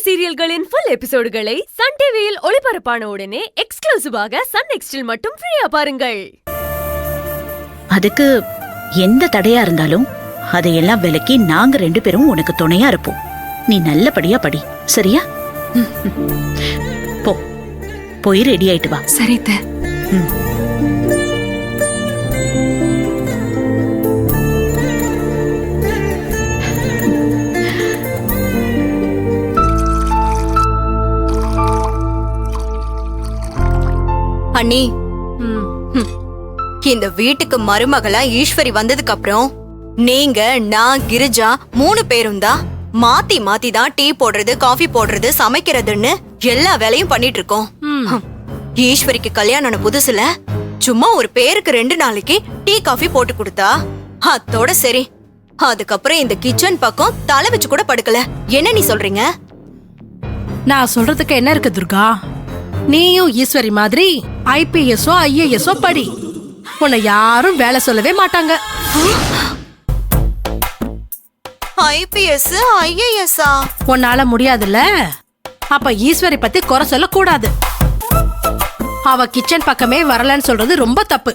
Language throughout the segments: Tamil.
சீரியல்களின் ஃபுல் எபிசோடுகளை சன் டிவியில் ஒளிபரப்பான உடனே எக்ஸ்க்ளூசிவாக சன் நெக்ஸ்டில் மட்டும் ஃப்ரீயா பாருங்கள். அதுக்கு எந்த தடையா இருந்தாலும் அதையெல்லாம் விலக்கி நாங்க 2 பேரும் உனக்கு துணையா இருப்போம். நீ நல்லபடியா படி, சரியா? போய் ரெடி ஆயிட்டு வா. சரி. அண்ணி, இந்த வீட்டுக்கு மருமகளா ஈஸ்வரி வந்ததுக்கு அப்புறம் நீங்க, நான், கிரிஜா 3 பேரும் தான் மாத்தி மாத்தி தான் டீ போடுறது, காஃபி போடுறது, சமைக்கிறதுன்னு எல்லா வேலையும் பண்ணிட்டு இருக்கோம். ஈஸ்வரிக்கு கல்யாணம் புதுசுல சும்மா ஒரு பேருக்கு 2 நாளைக்கு டீ காஃபி போட்டு கொடுத்தா அதோட சரி. அதுக்கப்புறம் இந்த கிச்சன் பக்கம் தலை வச்சு கூட படுக்கல. என்ன நீ சொல்றீங்க? நான் சொல்றதுக்கு என்ன இருக்கு துர்கா? நீயும் ஈஸ்வரி மாதிரி IPSஓ IASஓ படி. உன்னை யாரும் வேலை சொல்லவே மாட்டாங்க. IPS IAS உன்னால முடியாதுல்ல? அப்ப ஈஸ்வரி பத்தி குறை சொல்ல கூடாது. அவ கிச்சன் பக்கமே வரலன்னு சொல்றது ரொம்ப தப்பு.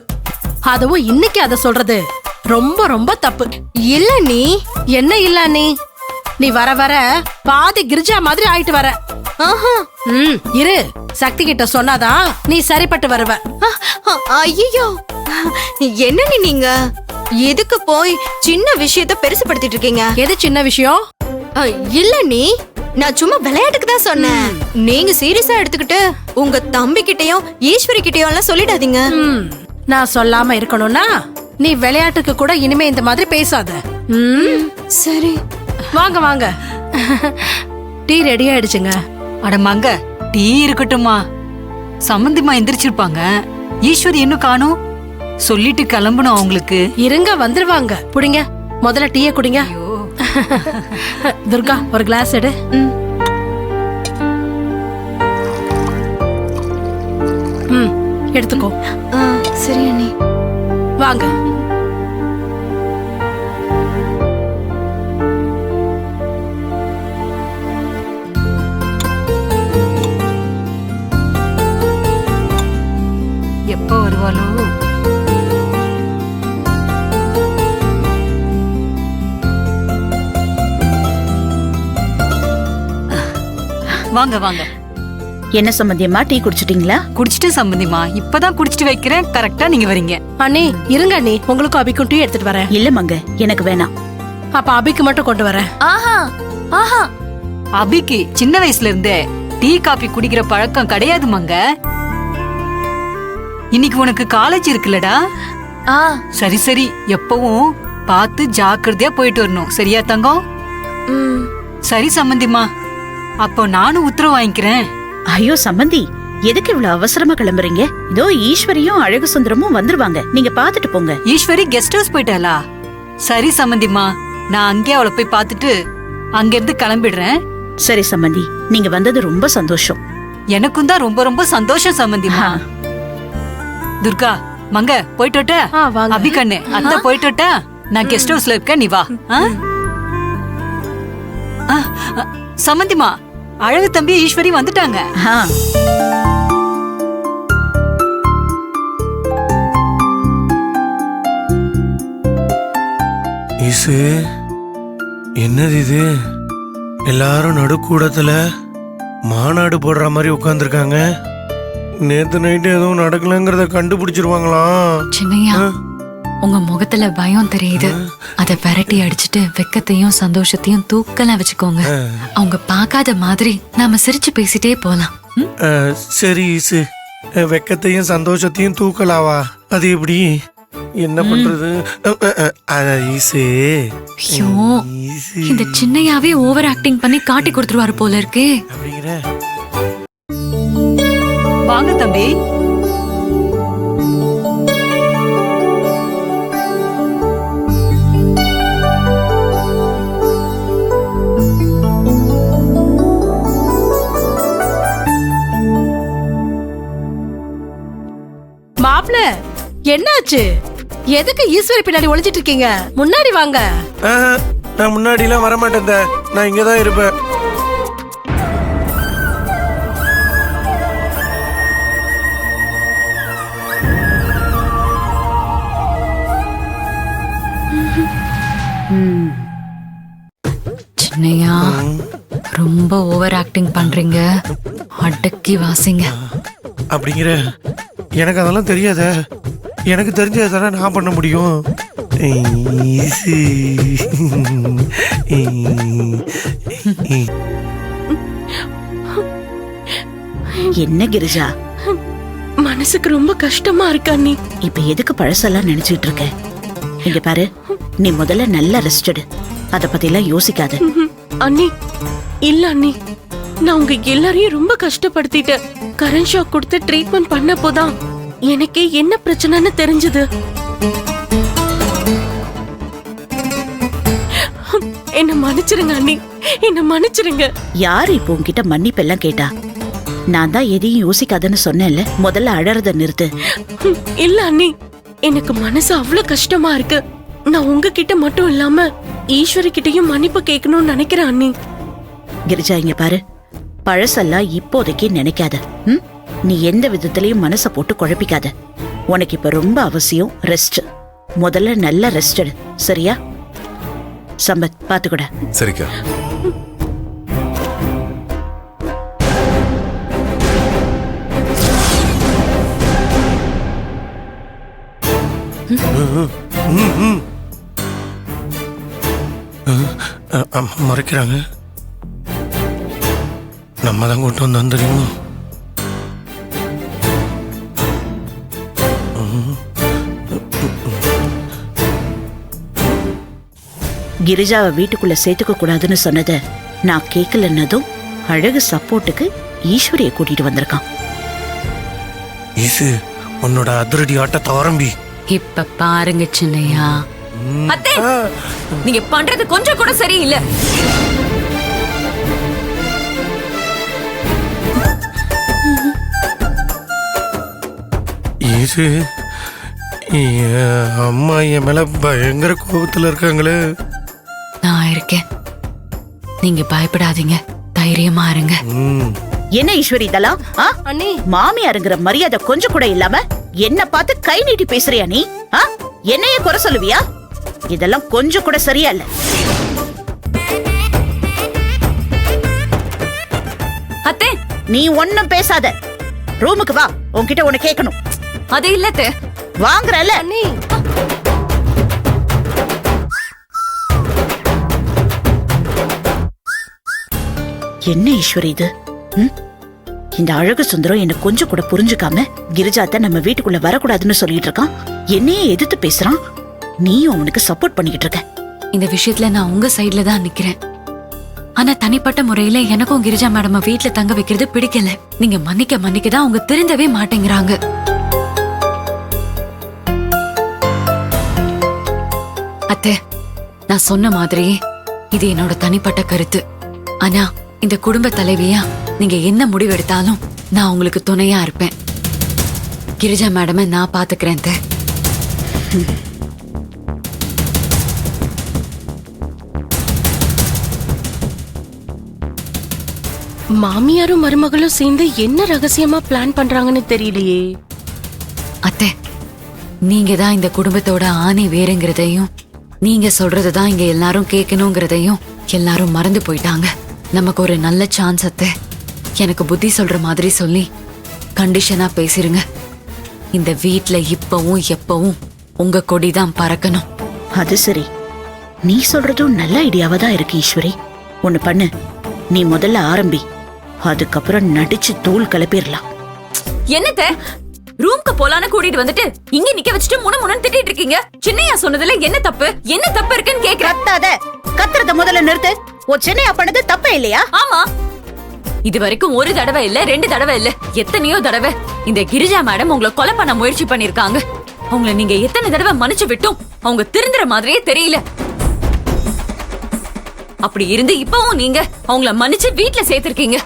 அதுவும் இன்னைக்கு அத சொல்றது ரொம்ப ரொம்ப தப்பு. இல்ல நீ என்ன இல்ல நீ வர வர பாதி கிரிஜா மாதிரி ஆயிட்டு வர. இரு, சக்தி கிட்ட சொன்னாதான் நீ சரிப்பட்டு வருவ. ஐயோ, என்ன நீங்க எதுக்கு போய் சின்ன விஷயத்த பெருசுபடுத்திட்டு இருக்கீங்க? எது சின்ன விஷயம்? இல்ல நான் சும்மா விளையாட்டுக்கு தான் சொன்னேன். நீங்க சீரியஸா எடுத்துக்கிட்டு உங்க தம்பி கிட்டயும் ஈஸ்வரி கிட்டயும் எல்லாம் சொல்லிடாதீங்க. நான் சொல்லாம இருக்கணும்னா நீ விளையாட்டுக்கு கூட இனிமே இந்த மாதிரி பேசாத. சரி, வாங்க வாங்க. டீ ரெடி ஆயிடுச்சுங்க. அடமாங்க, டீ இருக்கட்டுமா? சம்பந்திமா எந்திரிச்சிருப்பாங்க. ஈஸ்வரி இன்னும் காணும். சொல்லிட்டு கிளம்பணும் அவங்களுக்கு. இருங்க, வந்துருவாங்க. புடிங்க, முதல்ல டீய குடிங்க. துர்கா, ஒரு கிளாஸ் எடு. எடுத்துக்கோ. சரி அண்ணி, வாங்க. எப்ப வருவாளோ? வாங்க வாங்க. என்ன சம்பந்தியம்மா, டீ குடிச்சிட்டீங்களா? குடிச்சிட்டு சம்பந்திமா, இப்பதான் குடிச்சிட்டு வைக்கிறேன். கரெக்டா நீங்க வரீங்க. அண்ணி இருங்க, அண்ணி உங்களுக்கும் அபிக்கும் டீ எடுத்துட்டு வரேன். இல்ல மங்க, எனக்கு வேணாம். அப்ப அபிக்கு மட்டும் கொண்டு வரேன். அபிக்கு சின்ன வயசுல இருந்தே டீ காபி குடிக்கிற பழக்கம் கிடையாது மங்க. இன்னைக்கு உனக்கு காலேஜ் இருக்குல்லடா? சரி சரி, எப்பவும் பார்த்து ஜாக்கிரதையா போயிட்டு வரணும், சரியா தங்கம்? சரி சம்பந்திமா, அப்போ நானும் உத்தரவு வாங்கிக்கிறேன். ஐயோ சம்பந்தி, எதுக்கு இவ்வளவு அவசரமா கிளம்புறீங்க? இதோ ஈஸ்வரியும் அழகு சுந்தரமும் வந்துருவாங்க, நீங்க பாத்துட்டு போங்க. ஈஸ்வரி கெஸ்ட் ஹவுஸ் போயிட்டாளா? சரி சம்பந்திமா, நான் அங்கே அவளை போய் பாத்துட்டு அங்க இருந்து கிளம்பிடுறேன். சரி சம்பந்தி, நீங்க வந்தது ரொம்ப சந்தோஷம். எனக்கும் தான் ரொம்ப ரொம்ப சந்தோஷம் சம்பந்திமா. துர்கா, மங்க போயிட்டு அபிகண்ணு அத்தை போயிட்டு நான் கெஸ்ட் ஹவுஸ்ல இருக்கேன், நீ வா. சம்பந்திமா, அழகு தம்பி ஈஸ்வரி வந்துட்டாங்க. ஈசு, என்னது இது? எல்லாரும் நடுக்கூடத்துல மாநாடு போடுற மாதிரி உட்கார்ந்துருக்காங்க. நேத்து நைட்டு எதுவும் நடக்கலங்கிறத கண்டுபிடிச்சிருவாங்களா? சின்னையா, உங்க முகத்துல பயம் தெரியுது. அத விரட்டி அடிச்சுட்டு வெக்கத்தையும் சந்தோஷத்தையும் தூக்கலா வச்சுக்கோங்க. அவங்க பார்க்காத மாதிரி நாம சிரிச்சு பேசிட்டே போலாம். சரி ஈசு, வெக்கத்தையும் சந்தோஷத்தையும் தூக்கலாவா? அது எப்படி? என்ன பண்றது? ஈசு, இந்த சின்னையாவே ஓவர் ஆக்டிங் பண்ணி காட்டி கொடுத்துருவாரு போல இருக்கே. வாங்க தம்பி. மாப்ள, என்னாச்சு? எதுக்கு ஈஸ்வரி பின்னாடி ஒளிஞ்சிட்டு இருக்கீங்க? முன்னாடி வாங்க. நான் முன்னாடி எல்லாம் வரமாட்டேன், நான் இங்கதான் இருப்பேன். சின்னையா ரொம்ப ஓவர் ஆக்டிங் பண்றீங்க, அடக்கி வாசிங்க. அப்படிங்கிற எனக்கு அதெல்லாம் தெரியாத. எனக்கு தெரிஞ்சதை தானே நான் பண்ண முடியும். ஈசு. என்ன கிரிஜா, மனசுக்கு ரொம்ப கஷ்டமா இருக்கா அண்ணி. இப்ப எதுக்கு பழசெல்லாம் நினைச்சிட்டு இருக்க? இங்க பாரு, நீ முதல்ல நல்லா ரெஸ்ட் எடு. அத பத்தி எல்லாம் யோசிக்காத. அண்ணி இல்ல அண்ணி, நான் உங்க எல்லாரையும் ரொம்ப கஷ்டப்படுத்திட்டேன். கரண்ட் ஷாக் கொடுத்து ட்ரீட்மெண்ட் பண்ணப்போதான் எனக்கே என்ன பிரச்சனைன்னு தெரிஞ்சது. என்ன மன்னிச்சிருங்க அண்ணி, என்ன மன்னிச்சிருங்க. யாரு இப்போ உன்கிட்ட மன்னிப்பு எல்லாம் கேட்டா? நான் தான் எதையும் யோசிக்காதன்னு சொன்னேன்ல. முதல்ல அழறத நிறுத்து. இல்ல அண்ணி, எனக்கு மனசு அவ்வளவு கஷ்டமா இருக்கு. நான் உங்ககிட்ட மட்டும் இல்லாம ஈஸ்வரி கிட்டயும் மன்னிப்பு கேட்கணும்னு நினைக்கிறேன் அண்ணி. கிரிஜா, இங்க பாரு, பழசெல்லாம் இப்போதைக்கு நினைக்காத. நீ எந்த விதத்திலயும் மனச போட்டு குழப்பிக்காத. உனக்கு இப்ப ரொம்ப அவசியம் ரெஸ்ட். முதல்ல நல்லா ரெஸ்ட் எடு, சரியா? சம்பத், பாத்துக்கூட. சரிக்கா. மறைக்கிறாங்க. நம்ம தான் கூட்டு வந்தோம் தெரியுமா? கிரிஜாவை வீட்டுக்குள்ள சேர்த்துக்க கூடாதுன்னு சொன்னத நான் கேட்கலன்னதும் அழகு சப்போர்ட்டுக்கு ஈஸ்வரியை கூட்டிட்டு வந்திருக்கான். ஈசு, உன்னோட அதிரடி ஆட்டத்தை ஆரம்பி. இப்ப பாருங்க சின்னையா, அத்தை, நீங்க பண்றது கொஞ்சம் கூட சரியில்லை. ஈசு, அம்மா என் மேல பயங்கர கோபத்துல இருக்காங்களே. நான் இருக்கேன், நீங்க பயப்படாதீங்க, தைரியமா இருங்க. என்ன ஈஸ்வரி இதெல்லாம்? அண்ணி, மாமியாருங்கிற மரியாதை கொஞ்சம் கூட இல்லாம என்ன பார்த்து கை நீட்டி பேசுறியா நீ? என்னையே குறை சொல்லுவியா? இதெல்லாம் கொஞ்சம் கூட சரியா இல்ல. அத்தை, நீ ஒன்னும் பேசாத. ரூமுக்கு வா, உன்கிட்ட ஒண்ணு கேட்கணும். அது இல்ல வாங்குறல. அண்ணி, என்ன ஈஸ்வரி இது? இந்த அழகு சுந்தரம் என்ன கொஞ்சம் கூட புரிஞ்சுக்காம கிரிஜாத்த நம்ம வீட்டுக்குள்ள வரக்கூடாதுன்னு சொல்லிட்டு இருக்கான். என்னையே எதிர்த்து பேசுறான். நீயும் அவனுக்கு சப்போர்ட் பண்ணிக்கிட்டு இருக்க. இந்த விஷயத்துல நான் உங்க சைடுல தான் நிக்கிறேன். ஆனா தனிப்பட்ட முறையில எனக்கும் கிரிஜா மேடம் வீட்டுல தங்க வைக்கிறது பிடிக்கல. நீங்க மன்னிக்க தான் அவங்க திருந்தவே மாட்டேங்கிறாங்க. அத்தை, நான் சொன்ன மாதிரி இது என்னோட தனிப்பட்ட கருத்து. ஆனா இந்த குடும்ப தலைவியா நீங்க என்ன முடிவெடுத்தாலும் நான் உங்களுக்கு துணையா இருப்பேன். கிரிஜா மேடமை நான் பாத்துக்கிறேன். அத்தை, மாமியாரும் மருமகளும் சேர்ந்து என்ன ரகசியமா பிளான் பண்றாங்கன்னு தெரியலையே. அத்தை, நீங்க தான் இந்த குடும்பத்தோட ஆணி வேறுங்கிறதையும் நீங்க சொல்றதுதான் இங்க எல்லாரும் கேட்கணுங்கிறதையும் எல்லாரும் மறந்து போயிட்டாங்க. நமக்கு ஒரு நல்ல சான்ஸ் அத்தை. எனக்கு புத்தி சொல்ற மாதிரி சொல்லி கண்டிஷனா பேசிருங்க. இந்த வீட்ல இப்பவும் எப்பவும் உங்க கொடிதான் பறக்கணும். அது சரி, நீ சொல்றதும் நல்ல ஐடியாவா தான் இருக்கு ஈஸ்வரி. ஒண்ணு பண்ணு, நீ முதல்ல ஆரம்பி. அதுக்கப்புறம் நடிச்சு தூள் கிளப்பிடலாம். என்னத்த ரூம்க்கு போலான்னு கூட்டிட்டு வந்துட்டு இங்க நிக்க வச்சுட்டு முன்னு திட்டிட்டு இருக்கீங்க. சின்னையா சொன்னதுல என்ன தப்பு இருக்குன்னு கேக்குறேன். கத்தாத, கத்துறத முதல்ல நிறுத்து. ஓ, சின்னையா பண்ணது தப்பே இல்லையா? ஆமா, இது வரைக்கும் ஒரு தடவை இல்ல, 2 தடவை இல்ல, எத்தனையோ தடவை இந்த கிரிஜா மேடம் உங்களை கொலை பண்ண முயற்சி பண்ணிருக்காங்க. அவங்களை நீங்க எத்தனை தடவை மன்னிச்சு விட்டும் அவங்க திருந்துற மாதிரியே தெரியல. அப்படி இருந்து இப்பவும் நீங்க அவங்கள மன்னிச்சு வீட்டுல சேர்த்திருக்கீங்க.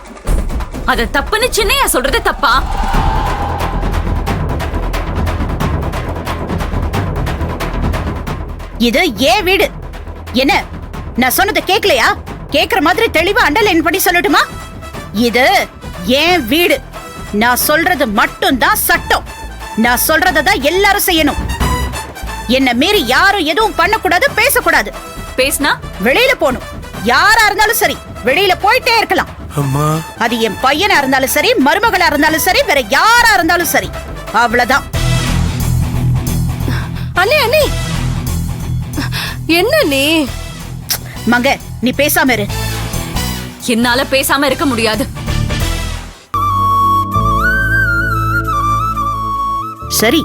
அத தப்புன்னு சின்னையா சொல்றது தப்பா? இது ஏன் வீடு. என்ன, நான் சொன்னதை கேட்கலையா? கேக்குற மாதிரி தெளிவா அண்டர்லைன் பண்ணி சொல்லட்டுமா? இது ஏன் வீடு. நான் சொல்றது மட்டும் தான் சட்டம். நான் சொல்றதான் எல்லாரும் செய்யணும். என்ன மீறி யாரும் எதுவும் பண்ணக்கூடாது, பேசக்கூடாது. பேசினா வெளியில போகணும். யாரா இருந்தாலும் சரி வெளியில போயிட்டே இருக்கலாம். அம்மா அது என் பையனா இருந்தாலும் சரி, மருமகளா இருந்தாலும் சரி, வேற யாரா இருந்தாலும் சரி, அவ்வளவுதான். அண்ணே அண்ணே, என்ன நீ? மங்க, நீ பேசாம இரு. என்னால பேசாம இருக்க முடியாது. சரி,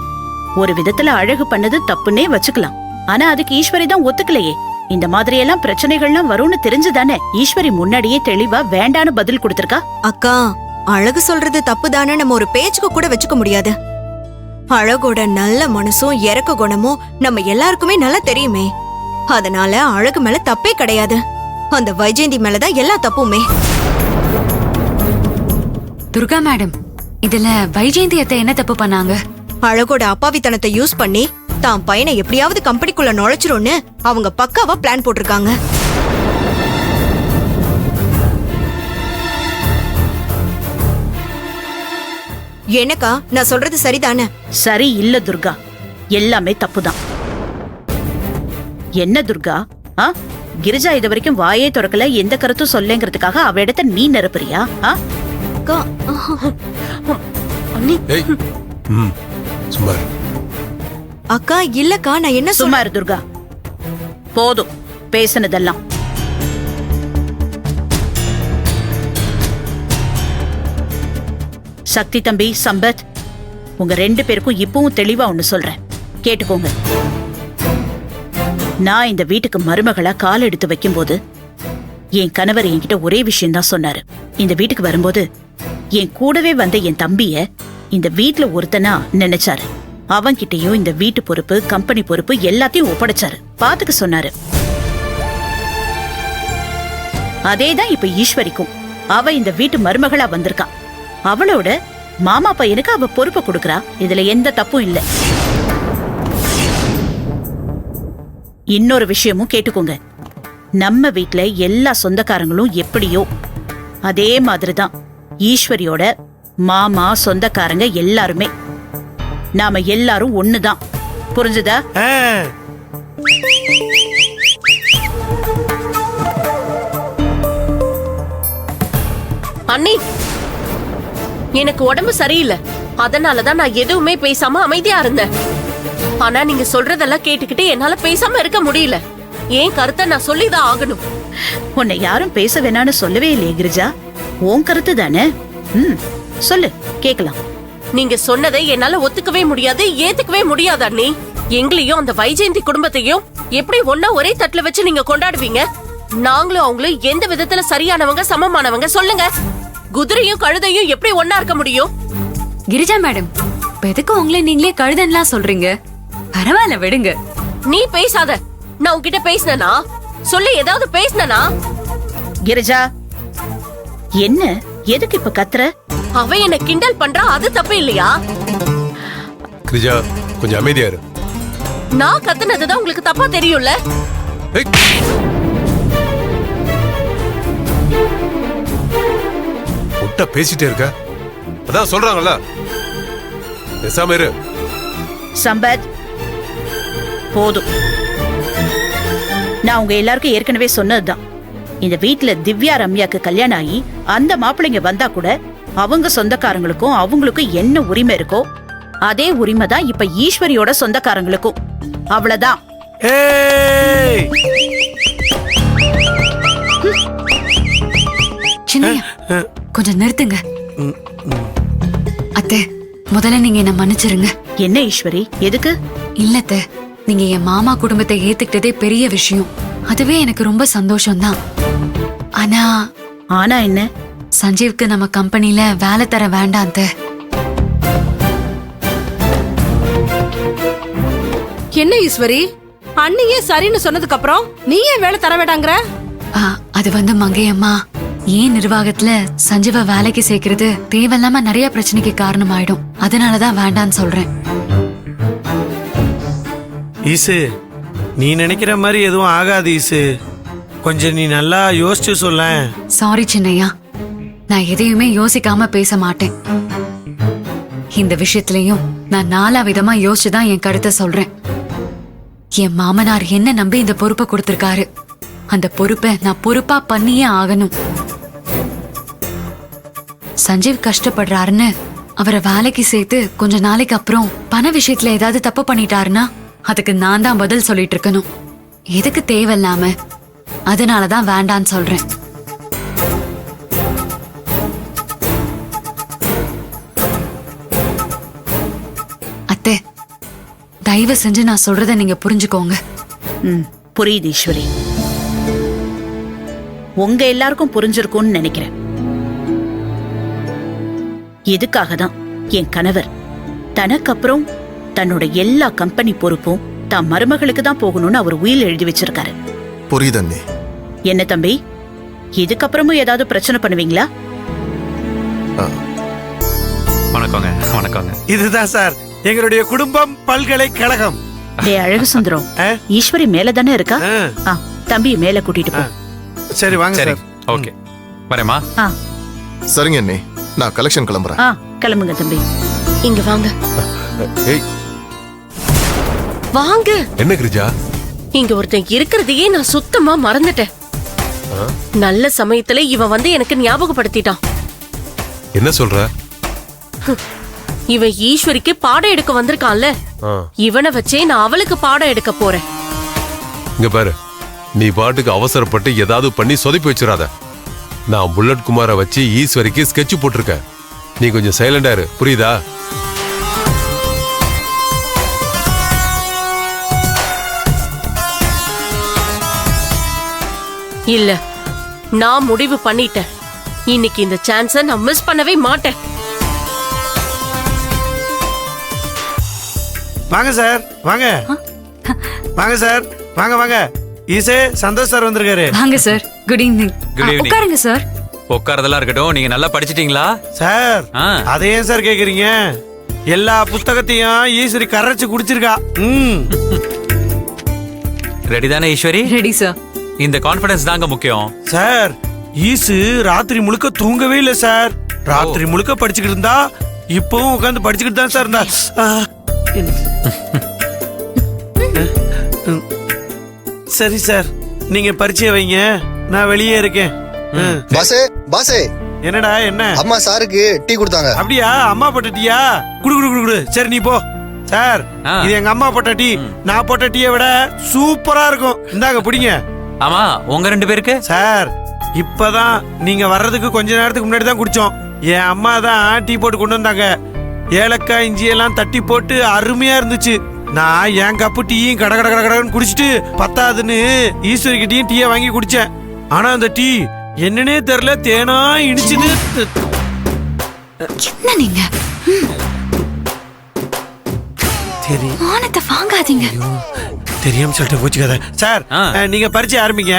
ஒரு விதத்துல அழகு பண்ணது தப்புன்னே வச்சுக்கலாம். ஆனா அதுக்கு ஈஸ்வரி தான் ஒத்துக்கலையே. இந்த மாதிரி எல்லாம் பிரச்சனைகள்லாம் வரும்னு தெரிஞ்சுதானே ஈஸ்வரி முன்னாடியே தெளிவா வேண்டான்னு பதில் கொடுத்திருக்கா. அக்கா, அழகு சொல்றது தப்புதானே நம்ம ஒரு பேச்சுக்கு கூட வச்சுக்க முடியாது. அழகோட நல்ல மனசும் இறக்க குணமும் நம்ம எல்லாருக்குமே நல்லா தெரியுமே. அதனால அழகு மேல தப்பே கிடையாது. அந்த வைஜெயந்தி மேலதான் எல்லா தப்புமே. துர்கா மேடம், இதுல வைஜெயந்தி அத்தை என்ன தப்பு பண்ணாங்க? அழகோட அப்பாவித்தனத்தை யூஸ் பண்ணி தான் பையனை எப்படியாவது கம்பெனிக்குள்ள நுழைச்சிரும்னு அவங்க பக்காவா பிளான் போட்டிருக்காங்க. என்னக்கா, நான் சொல்றது சரிதானே? சரி இல்ல துர்கா, எல்லாமே தப்புதான். என்ன துர்கா, கிரிஜா இது வரைக்கும் வாயே திறக்கல, எந்த கருத்தும் சொல்லேங்கிறதுக்காக அவ இடத்த நீ நிரப்புறியா? அக்கா, ஏய், சும்மா இரு. அக்கா இல்லக்கா, நான் என்ன சும்மா இரு துர்கா, போதும் பேசுனதெல்லாம். சக்தி தம்பி, சம்பத், உங்க 2 பேருக்கும் இப்பவும் தெளிவா ஒண்ணு சொல்றேன், கேட்டுக்கோங்க. நான் இந்த வீட்டுக்கு மருமகளா கால் எடுத்து வைக்கும்போது என் கணவர் என்கிட்ட ஒரே விஷயம்தான் சொன்னாரு. இந்த வீட்டுக்கு வரும்போது என் கூடவே வந்த என் தம்பிய இந்த வீட்டுல ஒருத்தனா நினைச்சாரு. அவன்கிட்டயும் இந்த வீட்டு பொறுப்பு, கம்பெனி பொறுப்பு எல்லாத்தையும் ஒப்படைச்சாரு, பாத்துக்க சொன்னாரு. அதேதான் இப்ப ஈஸ்வரிக்கும். அவ இந்த வீட்டு மருமகளா வந்திருக்கா. அவளோட மாமா பையனுக்கு அவ பொறுப்பை கொடுக்கறா. இதுல எந்த தப்பும் இல்ல. இன்னொரு விஷயமும் கேட்டுக்கோங்க. நம்ம வீட்ல எல்லா சொந்தக்காரங்களும் எப்படியோ அதே மாதிரிதான் ஈஸ்வரியோட மாமா, சொந்தக்காரங்க எல்லாருமே. நாம எல்லாரும் ஒண்ணுதான், புரிஞ்சுதா? அண்ணி, எனக்கு உடம்பு சரியில்லை, அதனாலதான் நான் எதுவுமே பேசாம அமைதியா இருந்தேன். ஆனா நீங்க சொல்றதெல்லாம் கேட்டுக்கிட்டு என்னால பேசாம இருக்க முடியல. ஏன் கருத்தை நான் சொல்லிதான் ஆகணும். உன்னை யாரும் பேச வேணான்னு சொல்லவே இல்லையே கிரிஜா, உன் கருத்து தானே. சொல்லு, கேக்கலாம். நீங்க சொன்னதை என்னால ஒத்துக்கவே முடியாது, ஏத்துக்கவே முடியாது அண்ணி. எங்களையும் அந்த வைஜெயந்தி குடும்பத்தையும் எப்படி ஒன்னா ஒரே தட்டுல வச்சு நீங்க கொண்டாடுவீங்க? நாங்களும் அவங்களும் எந்த விதத்துல சரியானவங்க, சமமானவங்க சொல்லுங்க. குதிரையும் கழுதையும் எப்படி ஒன்னா இருக்க முடியும்? கிரிஜா மேடம், இப்ப எதுக்கு உங்களை நீங்களே கழுதன்லாம் சொல்றீங்க? பரவாயில்ல, விடுங்க. நீ பேசாத. நான் உன்கிட்ட பேசினா சொல்லி ஏதாவது பேசினா? கிரிஜா, என்ன எதுக்கு இப்ப கத்துற? அவ என்ன கிண்டல் பண்றா, அது தப்பு இல்லையா? கிரிஜா, கொஞ்சம் அமைதியா இரு. நான் கத்துனதுதான் உங்களுக்கு தப்பா தெரியும்ல? ஏய், முட்டை பேசிட்டே இருக்க. அதான் சொல்றாங்கல்ல, பேசாம இரு. சம்பத், போதும். நான் உங்க எல்லாருக்கும் ஏற்கனவே சொன்னதுதான். இந்த வீட்டுல திவ்யா, ரம்யாக்கு கல்யாணம் ஆகி அந்த மாப்பிள்ளைங்க வந்தா கூட அவங்க சொந்தக்காரங்களுக்கும் அவங்களுக்கும் என்ன உரிமை இருக்கோ அதே உரிமை தான் இப்ப ஈஸ்வரியோட சொந்தக்காரங்களுக்கும். அவ்வளவுதான். சின்னையா, கொஞ்சம் நிறுத்துங்க. அத்தை, முதல்ல நீங்க என்ன மன்னிச்சிருங்க. என்ன ஈஸ்வரி, எதுக்கு? இல்ல அத்தை, நீங்க என் மாமா குடும்பத்தை ஏத்துக்கிட்டதே பெரிய விஷயம். அதுவே எனக்கு ரொம்ப சந்தோஷம்தான். ஆனா ஆனா என்ன? சஞ்சீவ்க்கு நம்ம கம்பெனில வேலை தர வேண்டாம் அத்தை. என்ன ஈஸ்வரி, அண்ணியே சரின்னு சொன்னதுக்கு அப்புறம் நீ ஏன் வேலை தர வேண்டாங்கிற? அது வந்து மங்கையம்மா, ஏன் நிர்வாகத்துல சஞ்சீவ வேலைக்கு சேர்க்கறது தேவையில்லாம நிறைய பிரச்சனைக்கு காரணமாயிடும். அதனாலதான் வேண்டான்னு சொல்றேன். ஈசு, நீ நினைக்கிற மாதிரி எதுவும் ஆகாது ஈசு. கொஞ்சம் நீ நல்லா யோசிச்சு சொல்ல. சாரி சின்னையா, நான் எதையுமே யோசிக்காம பேச மாட்டேன். இந்த விஷயத்திலையும் நான் 4 விதமா யோசிச்சுதான் என் கருத்தை சொல்றேன். என் மாமனார் என்ன நம்பி இந்த பொறுப்பை கொடுத்திருக்காரு. அந்த பொறுப்பை நான் பொறுப்பா பண்ணியே ஆகணும். சஞ்சீவ் கஷ்டப்படுறாருன்னு அவரை வேலைக்கு சேர்த்து கொஞ்ச நாளைக்கு அப்புறம் பண விஷயத்துல ஏதாவது தப்பு பண்ணிட்டாருன்னா அதுக்கு நான் தான் பதில் சொல்லிட்டு இருக்கணும். எதுக்கு தேவையில்லாம? அதனாலதான் வேண்டான்னு சொல்றேன். அத்தை, தயவு செஞ்சு நான் சொல்றத நீங்க புரிஞ்சுக்கோங்க. புரியுது ஈஸ்வரி. உங்க எல்லாருக்கும் புரிஞ்சிருக்கும்னு நினைக்கிறேன். எதுக்காக தான் என் கணவர் தனக்கு அப்புறம் தன்னோட எல்லா கம்பெனி பொறுப்பும் தான் மருமகளுக்கு தான் போகணும்னு அவர் உயில் எழுதி வச்சிருக்காரு. புரியுது அண்ணி. என்ன தம்பி, இதுக்கப்புறமும் ஏதாவது பிரச்சனை பண்ணுவீங்களா? வணக்கங்க. வணக்கங்க. இதுதான் சார் எங்களுடைய குடும்பம் பல்கலைக்கழகம். அழகு சுந்தரம், ஈஸ்வரி மேல தானே இருக்கா? தம்பி மேல கூட்டிட்டு போ. சரி வாங்க. சரி, சார். ஓகே. வரேம்மா. சரிங்க அண்ணி, நான் கலெக்ஷன் கிளம்புறேன். கிளம்புங்க தம்பி. இங்க வாங்க. ஏய், வாங்க. என்ன கிரிஜா? இங்க ஒருத்தன் இருக்கிறதையே நான் சுத்தமா மறந்துட்டேன். நல்ல சமயத்துல இவன் வந்து எனக்கு ஞாபகப்படுத்திட்டான். என்ன சொல்ற? இவன் ஈஸ்வரிக்கு பாடம் எடுக்க வந்திருக்கான்ல, இவனை வச்சே நான் அவளுக்கு பாடம் எடுக்க போறேன். இங்க பாரு, நீ பாட்டுக்கு அவசரப்பட்டு ஏதாவது பண்ணி சொதப்பி வச்சிடாத. நான் புல்லட் குமாரை வச்சு ஈஸ்வரிக்கு ஸ்கெட்ச் போட்டிருக்கேன். நீ கொஞ்சம் சைலண்டா இரு, புரியுதா? இல்ல, நான் முடிவு பண்ணிட்டேன். இன்னைக்கு இந்த சான்ஸ நான் மிஸ் பண்ணவே மாட்டேன். வாங்க சார், வாங்க. வாங்க சார், வாங்க வாங்க. ஈசே, சந்தோஷ் சார் வந்திருக்காரு. வாங்க sir. Good evening. Good evening. உட்காருங்க சார். உட்காரதெல்லாம் இருக்கட்டும். நீங்க நல்லா படிச்சிட்டீங்களா? சார், அதை ஏன் சார் கேக்குறீங்க? எல்லா புத்தகத்தையும் ஈஸ்வரி கரைச்சு குடிச்சிருக்கா. ரெடி தானே ஈஸ்வரி? Ready sir. இந்த கான்ஃபிடன்ஸ் தாங்க முக்கியம். சார், ஈசு ராத்திரி முழுக்க தூங்கவே இல்லை சார். ராத்திரி முழுக்க படிச்சுக்கிட்டு இருந்தா, இப்பவும் உட்காந்து படிச்சுக்கிட்டு தான் சார் இருந்தா. சரி சார், நீங்க பரிச்சை வைங்க, நான் வெளியே இருக்கேன். பாசே, பாசே. என்னடா என்ன? அம்மா சாருக்கு டீ கொடுத்தாங்க. அப்படியா? அம்மா போட்ட டீயா? குடு குடு குடு குடு. சரி நீ போ. சார், இது எங்க அம்மா போட்ட டீ. நான் போட்ட டீயை விட சூப்பரா இருக்கும். இந்தாங்க பிடிங்க. ஆமா, உங்க 2 பேருக்கு? சார், இப்பதான் நீங்க வர்றதுக்கு கொஞ்ச நேரத்துக்கு முன்னாடி தான் குடிச்சோம். என் அம்மா தான் டீ போட்டு கொண்டு வந்தாங்க. ஏலக்காய் இஞ்சி எல்லாம் தட்டி போட்டு அருமையா இருந்துச்சு. நான் என் கப்பு டீயும் கட கட கட கடன்னு குடிச்சிட்டு பத்தாதுன்னு ஈஸ்வரிக்கு டீயை வாங்கி குடிச்சேன். ஆனா அந்த டீ என்னன்னே தெரியல, தேனா இனிச்சுது. என்ன நீங்க மானத்தை வாங்காதீங்க. தெரியாம சொல்லிட்டு போச்சுக்காத. சார், நீங்க பரிச்சை ஆரம்பிங்க,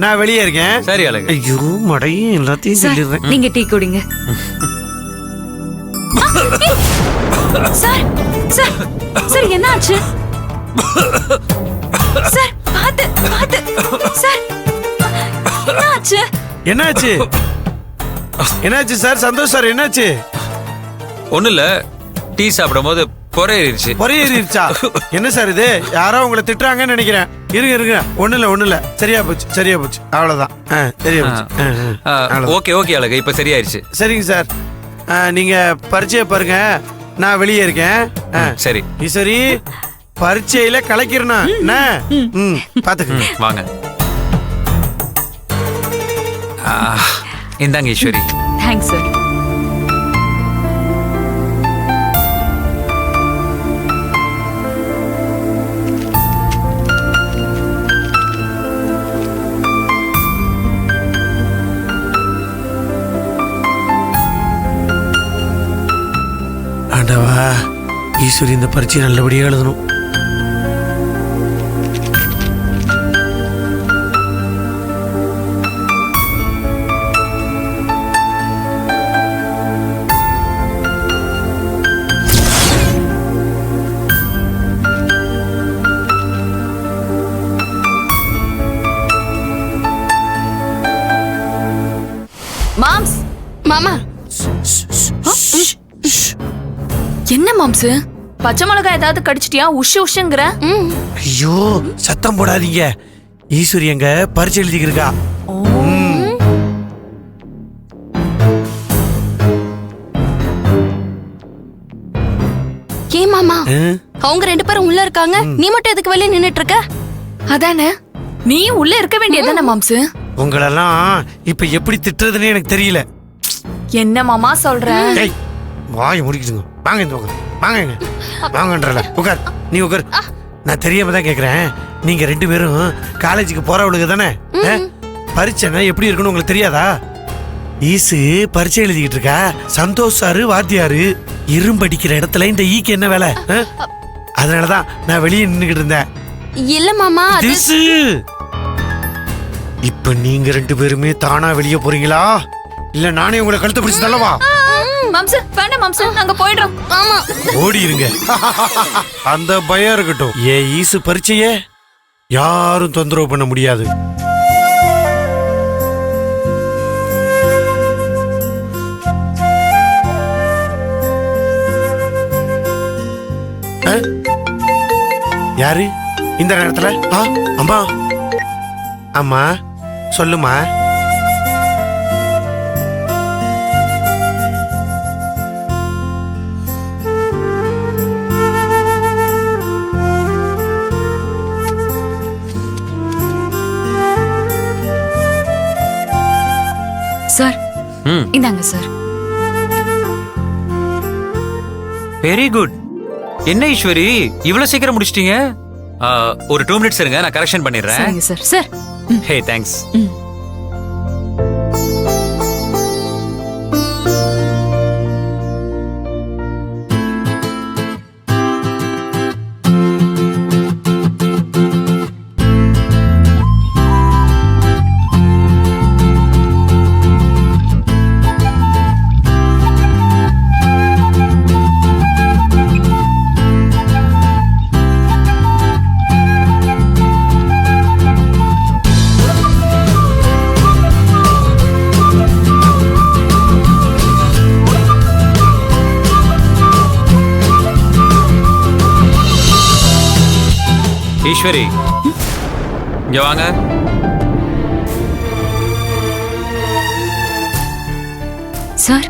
நான் வெளியே இருக்கேன். சரி அழகு. ஐயோ, மடையும் எல்லாத்தையும் சொல்லிடுறேன். நீங்க டீ குடிங்க. சார், சார், சார், என்ன ஆச்சு? சார், பாத்து பாத்து. சார், என்னாச்சு? என்னாச்சு? என்னாச்சு சார்? சந்தோஷ் சார், என்னாச்சு? ஒண்ணு இல்ல, டீ சாப்பிடும் போது பொறையேறிடுச்சு. பொறையேறிடுச்சா? என்ன சார் இது? யாரோ உங்களை திட்டுறாங்கன்னு நினைக்கிறேன். இருங்க இருங்க, ஒண்ணு இல்ல, சரியா போச்சு, சரியா போச்சு, அவ்வளவுதான். சரியா போச்சு. ஓகே ஓகே அழகு, இப்ப சரியாயிருச்சு. சரிங்க சார், நீங்க பரீட்சையை பாருங்க, நான் வெளியே இருக்கேன். சரி ஈஸ்வரி, பரீட்சையில கலக்கிறனா என்ன? பாத்துக்க. வாங்க. இந்தாங்க ஈஸ்வரி. Thanks sir. ஆண்டவா, ஈஸ்வரி இந்த பரீட்சையை நல்லபடியா எழுதணும். மாம்ஸ், மாமா. என்ன மாம்ஸ்? பச்சை மிளகாய் ஏதாவது கடிச்சிட்டியா? உஷ் உஷ்ங்கிற. ஐயோ, சத்தம் போடாதீங்க. ஈஸ்வரி எங்க பரிச்சை எழுதிக்கிருக்கா. ஏ மாமா அவங்க 2 பேரும் உள்ள இருக்காங்க, நீ மட்டும் எதுக்கு வெளியே நின்னுட்டு இருக்க? அதானே நீ உள்ள இருக்க வேண்டியதானே மாம்சு. உங்களெல்லாம் இப்ப எப்படி திட்டுறதுன்னு எனக்கு தெரியல. என்ன மாமா சொல்ற? ஏய், வாய் முடிக்கிடுங்க. வாங்க இந்த உட்கார். வாங்க வாங்கன்றல உட்கார். நீ உட்கார். நான் தெரியாம தான் கேக்குறேன். நீங்க 2 பேரும் காலேஜுக்கு போறவளுக்கு தானே? பரீட்சைனா எப்படி இருக்குன்னு உங்களுக்கு தெரியாதா? ஈசு பரீட்சை எழுதிக்கிட்டு இருக்கா. சந்தோஷ் சாரு வாத்தியாரு இரும்படிக்கிற இடத்துல இந்த ஈக்கு என்ன வேலை? அதனாலதான் நான் வெளியே நின்னுகிட்டு இருந்தேன். இல்ல மாமா, ஈசு, இப்ப நீங்க 2 பேருமே தானா வெளியே போறீங்களா இல்ல நானே உங்களை கழுத்தை பிடிச்சு தள்ளவா? மாம்சு வேண்டாம் மாம்சு, நாங்க போயிடுறோம். ஆமா ஓடி இருங்க. அந்த பயம் இருக்கட்டும். ஈசு பரீட்சையே யாரும் தொந்தரவு பண்ண முடியாது. யாரு இந்த நேரத்துல? அம்மா அம்மா சொல்லுமா. சார் இந்தாங்க சார். Very good. என்ன ஈஸ்வரி இவ்வளவு சீக்கிரம் முடிச்சிட்டீங்க? ஒரு 2 மினிட்ஸ் இருங்க, நான் கரெக்ஷன் பண்ணிடுறேன். சரிங்க sir. Sir hey thanks. Eswari இங்க வாங்க. சார்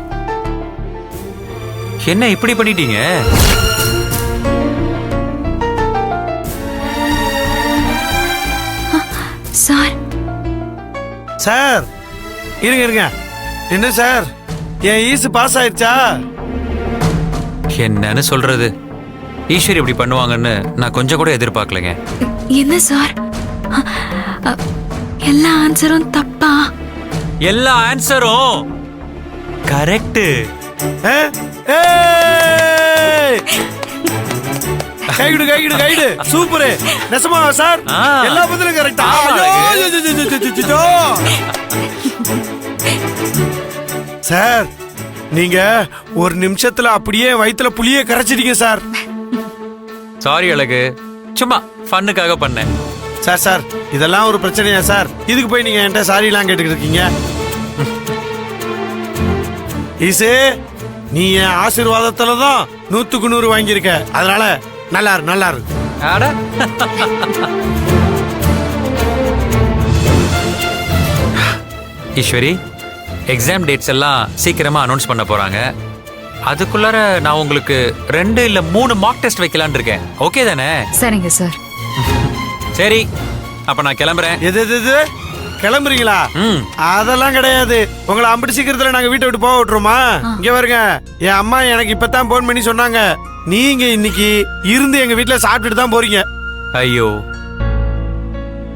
என்ன இப்படி பண்ணிட்டீங்க? சார் சார் இருங்க இருங்க. என்ன சார் என் ஈசு பாஸ் ஆயிடுச்சா? என்னன்னு சொல்றது, ஈஸ்வரி இப்படி பண்ணுவாங்கன்னு நான் கொஞ்சம் கூட எதிர்பார்க்கலங்க. என்ன சார் எல்லா ஆன்சரும் தப்பா? எல்லா ஆன்சரும் correct. Guide guide guide super. நெசமா சார் எல்லா பதிலும் கரெக்டா? சார் நீங்க ஒரு நிமிஷத்துல அப்படியே வயித்துல புளிய கரைச்சிட்டீங்க சார். சாரி அழகு, சும்மா ஃபன்னுக்காக பண்ணேன். சார் சார் இதெல்லாம் ஒரு பிரச்சனையா சார்? இதுக்கு போய் நீங்க என்கிட்ட சாரி எல்லாம் கேட்டுக்கிட்டு இருக்கீங்க. ஈசு நீ என் ஆசீர்வாதத்துலதான் 100க்கு 100 வாங்கியிருக்க. அதனால நல்லா இரு நல்லா இரு. ஈஸ்வரி எக்ஸாம் டேட்ஸ் எல்லாம் சீக்கிரமா அனௌன்ஸ் பண்ண போறாங்க. அதுக்குள்ளார நான் உங்களுக்கு 2 இல்ல 3 மார்க் டெஸ்ட் வைக்கலாம்னு இருக்கேன். ஓகே தானே? சரிங்க சார். சரி அப்ப நான் கிளம்புறேன். எது கிளம்புறீங்களா? அதெல்லாம் கிடையாது. உங்களை அம்பிட்டு சீக்கிரத்துல நாங்க வீட்டை விட்டு போக விட்டுருமா? இங்க வருங்க. என் அம்மா எனக்கு இப்பதான் போன் பண்ணி சொன்னாங்க, நீங்க இன்னைக்கு இருந்து எங்க வீட்டுல சாப்பிட்டுட்டு தான் போறீங்க. ஐயோ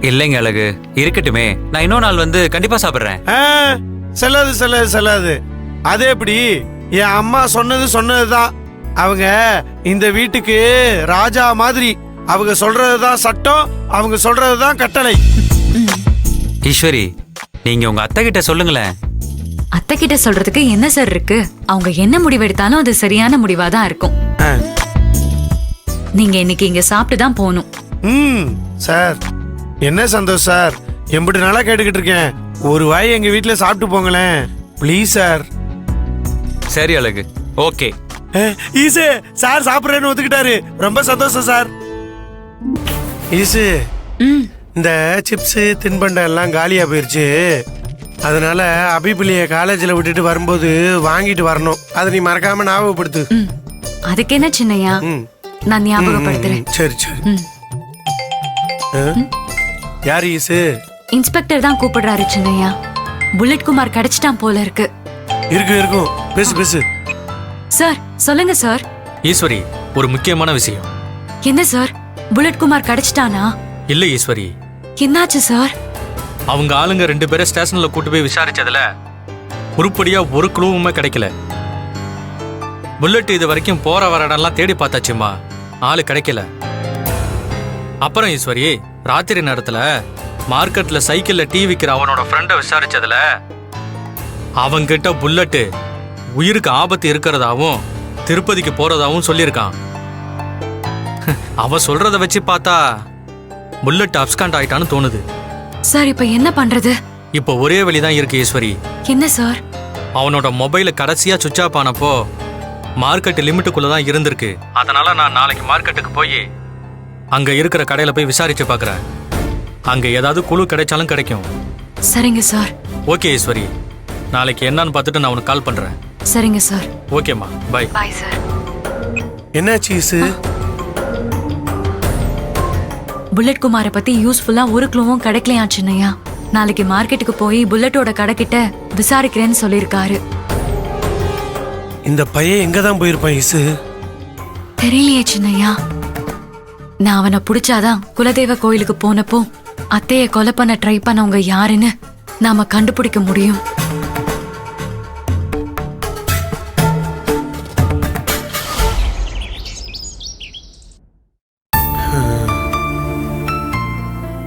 இல்லைங்க அழகு, இருக்கட்டுமே. நான் இன்னொரு நாள் வந்து கண்டிப்பா சாப்பிடுறேன். செல்லாது செல்லாது செல்லாது. அது எப்படி? என் அம்மா சொன்னதுதான். அவங்க இந்த வீட்டுக்கு ராஜா மாதிரி. அவங்க சொல்றதுதான் சட்டம், அவங்க சொல்றதுதான் கட்டளை. ஈஸ்வரி நீங்க உங்க அத்தை கிட்ட சொல்லுங்களேன். அத்தை கிட்ட சொல்றதுக்கு என்ன சார் இருக்கு? அவங்க என்ன முடிவெடுத்தாலும் அது சரியான முடிவாதான் இருக்கும். நீங்க இன்னைக்கு இங்க சாப்பிட்டு தான் போகணும். சார் என்ன சந்தோஷ் சார், எம்பிட்டு நாளா கேட்டுக்கிட்டு இருக்கேன். ஒரு வாய் எங்க வீட்டுல சாப்பிட்டு போங்களேன் ப்ளீஸ் சார். சரி அழகு, ஓகே. ஈசு சார் சாப்பிடுறேன்னு ஒத்துக்கிட்டாரு. ரொம்ப சந்தோஷம் சார். ஈசு இந்த சிப்ஸு தின்பண்டம் எல்லாம் காலியா போயிருச்சு. அதனால அபிபிள்ளைய காலேஜில் விட்டுட்டு வரும்போது வாங்கிட்டு வரணும். அதை நீ மறக்காம ஞாபகப்படுத்து. அதுக்கு என்ன சின்னையா, நான் ஞாபகப்படுத்துறேன். சரி சரி. யார் ஈசு? இன்ஸ்பெக்டர் தான் கூப்பிடுறாரு சின்னையா. புல்லட் குமார் கிடைச்சிட்டான் போல இருக்கு. இருக்கும். பேசு பேசு. சார் சொல்லுங்க சார். ஈஸ்வரி, ஒரு முக்கியமான விஷயம். என்ன சார், புல்லட் குமார் கிடைச்சிட்டானா? இல்ல ஈஸ்வரி, என்னாச்சு சார்? அவங்க ஆளுங்க 2 பேரை ஸ்டேஷன்ல கூட்டு போய் விசாரிச்சதுல உருப்படியா ஒரு குழுவுமே கிடைக்கல. புல்லட் இது வரைக்கும் போற வர இடம்லாம் தேடி பார்த்தாச்சுமா, ஆளு கிடைக்கல. அப்புறம் ஈஸ்வரி, ராத்திரி நேரத்துல மார்க்கெட்ல சைக்கிள்ல டீ விக்கிற அவனோட ஃப்ரெண்ட விசாரிச்சதுல அவங்கிட்ட புல்லட்டு உயிருக்கு ஆபத்து இருக்கிறதாவும் திருப்பதிக்கு போறதாவும் சொல்லியிருக்கான். அவ சொல்றத வச்சு பார்த்தா புல்லட் அப்ஸ்காண்ட் ஆயிட்டான்னு தோணுது. சார் இப்ப என்ன பண்றது? இப்போ ஒரே வழிதான் இருக்கு ஈஸ்வரி. என்ன சார்? அவனோட மொபைல கடைசியா சுவிட்ச் ஆஃப் ஆனப்போ மார்க்கெட் லிமிட்டுக்குள்ள தான் இருந்திருக்கு. அதனால நான் நாளைக்கு மார்க்கெட்டுக்கு போய் அங்க இருக்கிற கடையில போய் விசாரிச்சு பாக்குறேன். அங்க ஏதாவது குழு கிடைச்சாலும் கிடைக்கும். சரிங்க சார். ஓகே ஈஸ்வரி, நாளைக்கு என்னன்னு பார்த்துட்டு நான் உனக்கு கால் பண்றேன். சரிங்க சார். ஓகேம்மா, பை. Bye sir. என்னாச்சு ஈசு? புல்லட் குமாரை பத்தி யூஸ்ஃபுல்லா ஒரு க்ளூவும் கிடைக்கலையா சின்னையா. நாளைக்கு மார்க்கெட்டுக்கு போய் புல்லட்டோட கடை கிட்ட விசாரிக்கிறேன்னு சொல்லியிருக்காரு. இந்த பையன் எங்க தான் போயிருப்பான் ஈசு? தெரியலையே சின்னையா. நான் அவனை பிடிச்சாதான் குலதெய்வ கோயிலுக்கு போனப்போ அத்தைய கொலை பண்ண ட்ரை பண்ணவங்க யாருன்னு நாம கண்டுபிடிக்க முடியும்.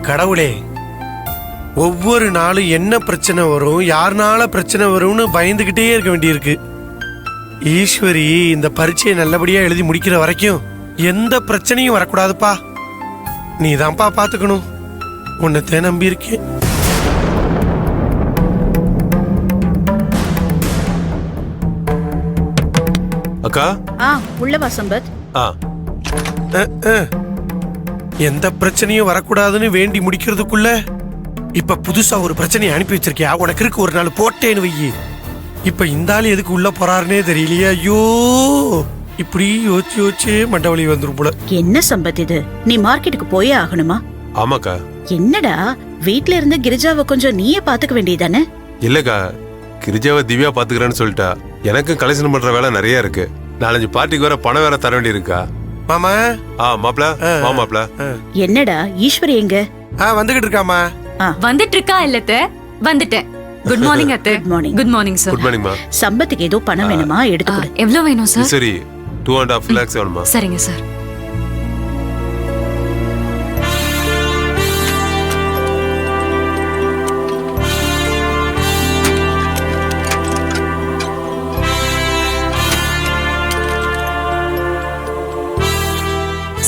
கடவுளே, ஒவ்வொரு நாளும் என்ன பிரச்சனை வரும், யாருனால பிரச்சனை வரும்னு பயந்துகிட்டே இருக்க வேண்டியிருக்கு. ஈஸ்வரி, இந்த பரீட்சையை நல்லபடியா எழுதி முடிக்கிற வரைக்கும் எந்த பிரச்சனையும் வரக்கூடாதுப்பா. நீ தான்ப்பா பாத்துக்கணும். உன்னை நம்பி இருக்கேன். அக்கா. உள்ளவா சம்பத். எந்த பிரச்சனையும் வரக்கூடாதுன்னு வேண்டி முடிக்கிறதுக்குள்ள இப்ப புதுசா ஒரு பிரச்சனையை அனுப்பி வச்சிருக்கியா? உனக்கு இருக்கு ஒரு நாள் போட்டேன்னு வையி. இப்ப இந்த ஆள் எதுக்கு உள்ள போறாருன்னே தெரியலையே. ஐயோ, இப்படி யோசிச்சு யோசிச்சே மண்டவலி வந்துரும் போல. என்ன சம்பத் இது? நீ மார்க்கெட்டுக்கு போயே ஆகணுமா? ஆமாக்கா. என்னடா, வீட்ல இருந்து கிரிஜாவை கொஞ்சம் நீயே பாத்துக்க வேண்டியதானே? இல்லக்கா, கிரிஜாவை திவ்யா பாத்துக்கிறேன்னு சொல்லிட்டா. எனக்கு கலெக்ஷன் பண்ற வேலை நிறைய இருக்கு. 4-5 பார்ட்டிக்கு வேற பணம் வேற தர வேண்டி இருக்கா. மாமா. மாப்ள, மாப்ள. என்னடா ஈஸ்வரி எங்க? வந்துகிட்டு இருக்காமா. வந்துட்டு இருக்கா? இல்லத்த வந்துட்டேன். குட் மார்னிங் அத்தை. Good morning. Good morning sir. Good morning மா. சம்பத்துக்கு ஏதோ பணம் வேணுமா? எடுத்துக்கொடு. எவ்வளவு வேணும் சார்? சரி, 2.5 lakhs வேணுமா? சரிங்க சார்.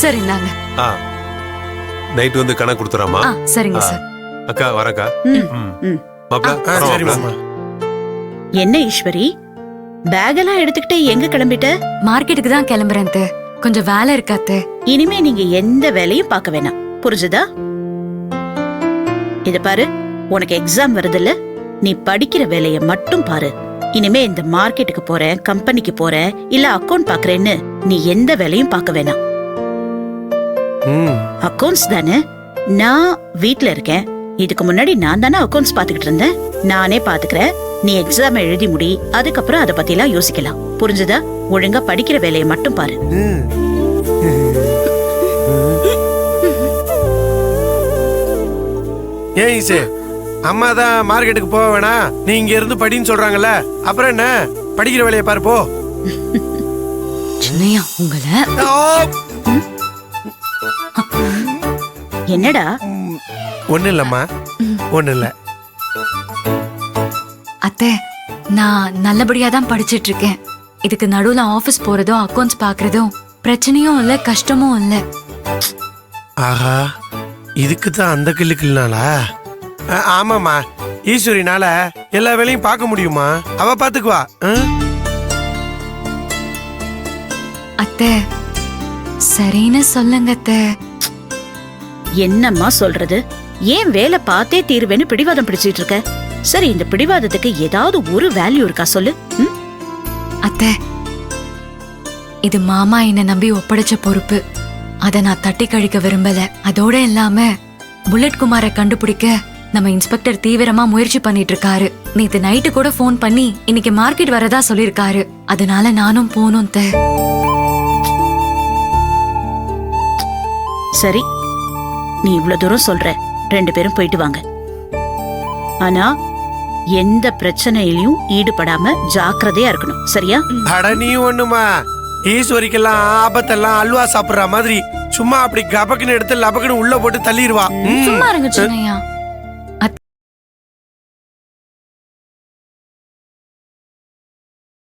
சரி இந்தாங்க. நைட் வந்து கணக்கு கொடுத்துறாமா? சரிங்க சார். அக்கா வரக்கா. மாப்ள. சரி மாமா. என்ன ஈஸ்வரி, பேக் எல்லாம் எடுத்துக்கிட்டு எங்க கிளம்பிட்ட? மார்க்கெட்டுக்கு தான் கிளம்புறேன் அத்தை. கொஞ்சம் வேலை இருக்கு அத்தை. இனிமே நீங்க எந்த வேலையும் பார்க்க வேணாம், புரிஞ்சுதா? இத பாரு, உனக்கு எக்ஸாம் வருதுல்ல, நீ படிக்கிற வேலைய மட்டும் பாரு. இனிமே இந்த மார்க்கெட்டுக்கு போறேன், கம்பெனிக்கு போறேன், இல்ல அக்கவுண்ட் பாக்குறேன்னு நீ எந்த வேலையும் பார்க்க வேணாம். அக்கவுண்ட்ஸ் தானே? நான் வீட்ல இருக்கேன். இதுக்கு முன்னாடி நான் தானே அக்கவுண்ட்ஸ் பாத்துக்கிட்டு இருந்தேன். நானே பாத்துக்கிறேன். நீ எக்ஸாம் எழுதி முடி, அதுக்கப்புறம் அதை பத்தி எல்லாம் யோசிக்கலாம். புரிஞ்சுதா? ஒழுங்கா படிக்கிற வேலையை மட்டும் பாரு. ஏன் ஈசு, அம்மா தான் மார்க்கெட்டுக்கு போக வேணாம், நீ இங்க இருந்து படின்னு சொல்றாங்கல்ல, அப்புறம் என்ன? படிக்கிற வேலையை பாரு போ. சின்னையா உங்களை. என்னடா? ஒண்ணு இல்லம்மா, ஒண்ணு இல்ல. அத்தை, நான் நல்லபடியா தான் படிச்சிட்டு இருக்கேன். இதுக்கு நடுவுல ஆபீஸ் போறதும் அக்கவுண்ட்ஸ் பாக்குறதும் பிரச்சனையும் இல்ல, கஷ்டமும் இல்ல. ஆஹா, இதுக்கு தான் அந்த கிள்ளுக்குள்ளாளா? ஆமாமா, ஈஸ்வரினால எல்லா வேலையும் பார்க்க முடியுமா? அவ பாத்துக்குவா. அத்தை, சரின்னு சொல்லுங்க அத்தை. என்னம்மா சொல்றது? ஏன் வேலை பார்த்தே தீருவேன்னு பிடிவாதம் பிடிச்சிட்டு இருக்க? சரி, இந்த பிடிவாதத்துக்கு ஏதாவது ஒரு வேல்யூ இருக்கா சொல்லு. ம்? அத்தை, இது மாமா என்ன நம்பி ஒப்படைச்ச பொறுப்பு. அத நான் தட்டி கழிக்க விரும்பல. அதோட இல்லாம புல்லட் குமாரை கண்டுபிடிக்க நம்ம இன்ஸ்பெக்டர் தீவிரமா முயற்சி பண்ணிட்டு இருக்காரு. நேத்து நைட்டு கூட ஃபோன் பண்ணி இன்னைக்கு மார்க்கெட் வரதா சொல்லிருக்காரு. அதனால நானும் போனும் தே. சரி, நீ இவ்ளோ தூரம் சொல்ற, 2 பேரும் போயிட்டு வாங்க. ஆனா எந்த பிரச்சனையிலயும் ஈடுபடாம ஜாக்கிரதையா இருக்கணும், சரியா? அட நீ ஒண்ணுமா, ஈஸ்வரிக்கெல்லாம் ஆபத்தெல்லாம் அல்வா சாப்பிடுற மாதிரி சும்மா அப்படி கபக்குன்னு எடுத்து லபக்குன்னு உள்ள போட்டு தள்ளிடுவா. சும்மா இருங்க சின்னையா.